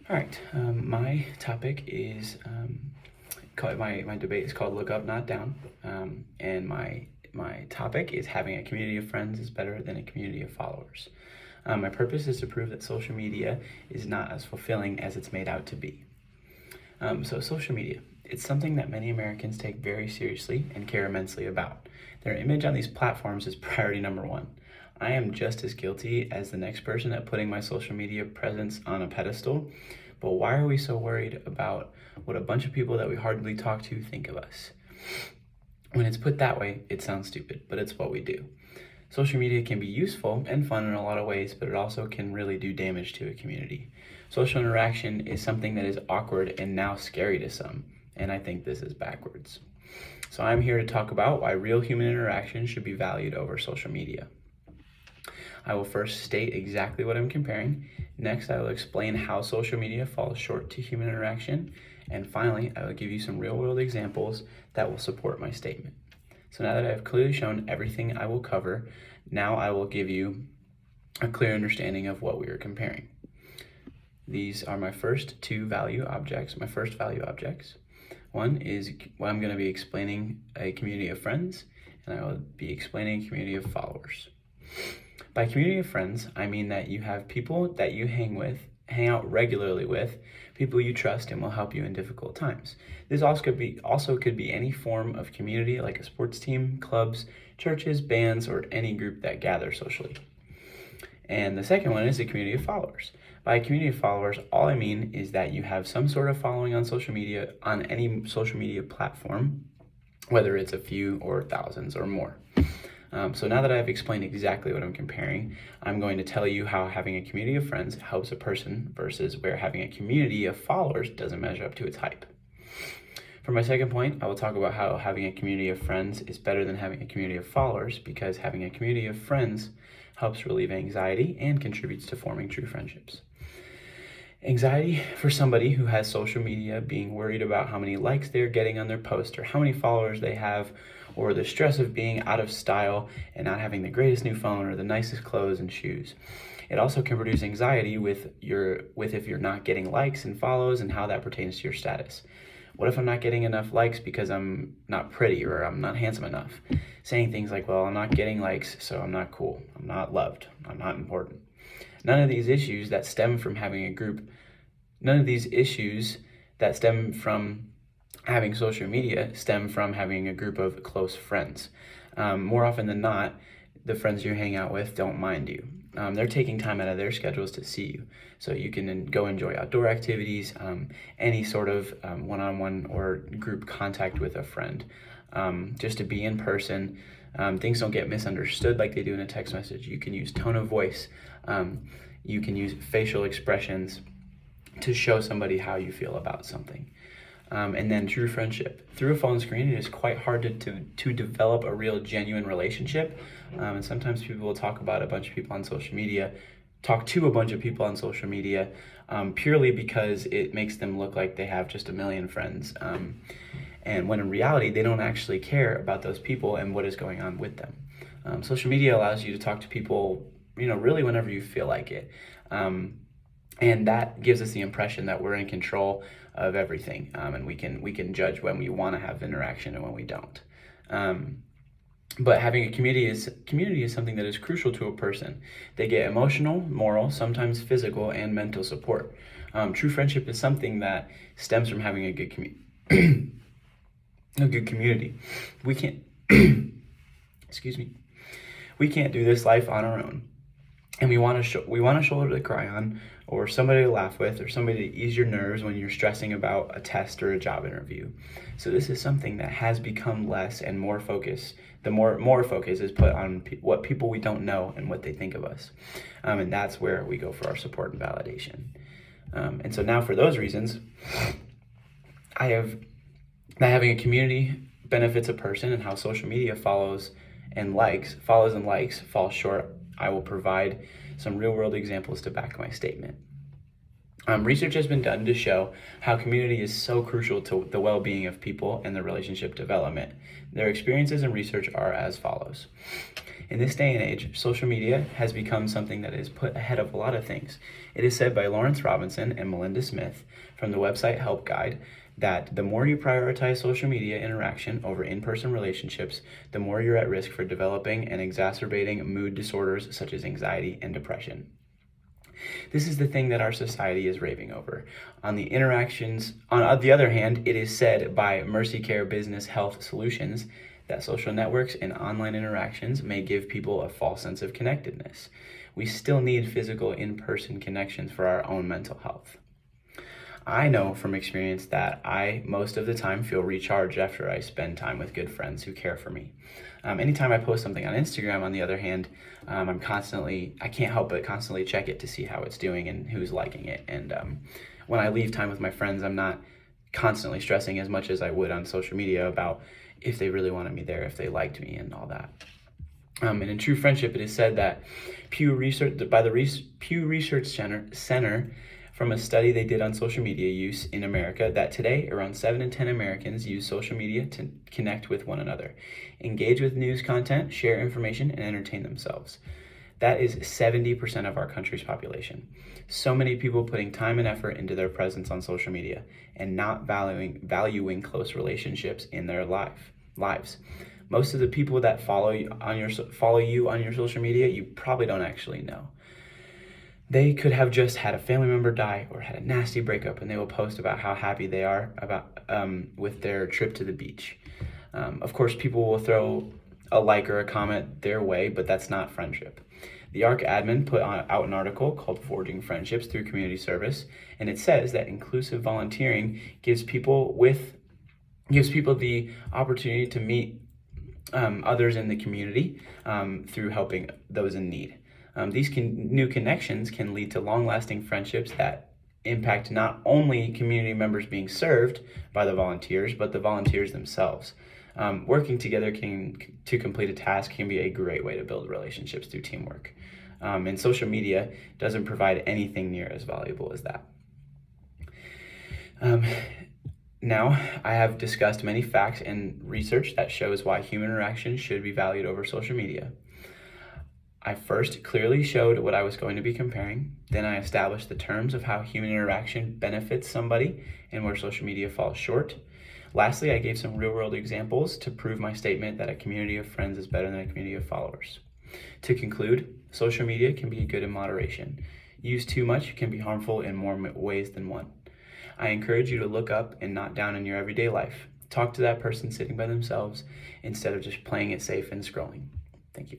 All right, my topic is my debate is called "Look Up, Not Down," and my topic is having a community of friends is better than a community of followers. My purpose is to prove that social media is not as fulfilling as it's made out to be. So social media, it's something that many Americans take very seriously and care immensely about. Their image on these platforms is priority number one. I am just as guilty as the next person at putting my social media presence on a pedestal, but why are we so worried about what a bunch of people that we hardly talk to think of us? When it's put that way, it sounds stupid, but it's what we do. Social media can be useful and fun in a lot of ways, but it also can really do damage to a community. Social interaction is something that is awkward and now scary to some, and I think this is backwards. So I'm here to talk about why real human interaction should be valued over social media. I will first state exactly what I'm comparing. Next, I will explain how social media falls short to human interaction. And finally, I will give you some real-world examples that will support my statement. So now that I have clearly shown everything I will cover, now I will give you a clear understanding of what we are comparing. These are my first value objects. One is I'm going to be explaining a community of friends, and I will be explaining a community of followers. By community of friends, I mean that you have people that you hang out regularly with, people you trust and will help you in difficult times. This also could be any form of community like a sports team, clubs, churches, bands, or any group that gather socially. And the second one is a community of followers. By community of followers, all I mean is that you have some sort of following on social media, on any social media platform, whether it's a few or thousands or more. So now that I've explained exactly what I'm comparing, I'm going to tell you how having a community of friends helps a person versus where having a community of followers doesn't measure up to its hype. For my second point, I will talk about how having a community of friends is better than having a community of followers because having a community of friends helps relieve anxiety and contributes to forming true friendships. Anxiety for somebody who has social media, being worried about how many likes they're getting on their post or how many followers they have, or the stress of being out of style and not having the greatest new phone or the nicest clothes and shoes. It also can produce anxiety with if you're not getting likes and follows and how that pertains to your status. What if I'm not getting enough likes because I'm not pretty or I'm not handsome enough? Saying things like, well, I'm not getting likes, so I'm not cool, I'm not loved, I'm not important. None of these issues that stem from having having social media stem from having a group of close friends. More often than not, the friends you hang out with don't mind you. They're taking time out of their schedules to see you. So you can go enjoy outdoor activities, any sort of one-on-one or group contact with a friend, just to be in person. Things don't get misunderstood like they do in a text message. You can use tone of voice. You can use facial expressions to show somebody how you feel about something. And then true friendship. Through a phone screen, it is quite hard to develop a real genuine relationship. And sometimes people will talk to a bunch of people on social media, purely because it makes them look like they have just a million friends. And when in reality, they don't actually care about those people and what is going on with them. Social media allows you to talk to people, really whenever you feel like it. And that gives us the impression that we're in control of everything, and we can judge when we want to have interaction and when we don't. But having a community is something that is crucial to a person. They get emotional, moral, sometimes physical, and mental support. True friendship is something that stems from having a good community. We can't, excuse me, we can't do this life on our own. And we want a shoulder to cry on, or somebody to laugh with, or somebody to ease your nerves when you're stressing about a test or a job interview. So this is something that has become less and more focus. The more focus is put on what people we don't know and what they think of us. And that's where we go for our support and validation. And so now for those reasons, having a community benefits a person and how social media follows and likes fall short. I will provide some real-world examples to back my statement. Research has been done to show how community is so crucial to the well-being of people and their relationship development. Their experiences and research are as follows. In this day and age, social media has become something that is put ahead of a lot of things. It is said by Lawrence Robinson and Melinda Smith from the website Help Guide that the more you prioritize social media interaction over in-person relationships, the more you're at risk for developing and exacerbating mood disorders such as anxiety and depression. This is the thing that our society is raving over. On the other hand, it is said by Mercy Care Business Health Solutions that social networks and online interactions may give people a false sense of connectedness. We still need physical in-person connections for our own mental health. I know from experience that I, most of the time, feel recharged after I spend time with good friends who care for me. Anytime I post something on Instagram, on the other hand, I can't help but constantly check it to see how it's doing and who's liking it. And when I leave time with my friends, I'm not constantly stressing as much as I would on social media about if they really wanted me there, if they liked me and all that. And in true friendship, it is said that Pew Research Center, from a study they did on social media use in America, that today around 7 in 10 Americans use social media to connect with one another, engage with news content, share information, and entertain themselves. That is 70% of our country's population. So many people putting time and effort into their presence on social media and not valuing close relationships in their lives. Most of the people that follow you on your social media, you probably don't actually know. They could have just had a family member die or had a nasty breakup, and they will post about how happy they are with their trip to the beach. Of course, people will throw a like or a comment their way, but that's not friendship. The ARC admin put out an article called Forging Friendships Through Community Service, and it says that inclusive volunteering gives people the opportunity to meet others in the community through helping those in need. These new connections can lead to long-lasting friendships that impact not only community members being served by the volunteers, but the volunteers themselves. Working together to complete a task can be a great way to build relationships through teamwork. And social media doesn't provide anything near as valuable as that. Now, I have discussed many facts and research that shows why human interaction should be valued over social media. I first clearly showed what I was going to be comparing. Then I established the terms of how human interaction benefits somebody and where social media falls short. Lastly, I gave some real-world examples to prove my statement that a community of friends is better than a community of followers. To conclude, social media can be good in moderation. Used too much can be harmful in more ways than one. I encourage you to look up and not down in your everyday life. Talk to that person sitting by themselves instead of just playing it safe and scrolling. Thank you.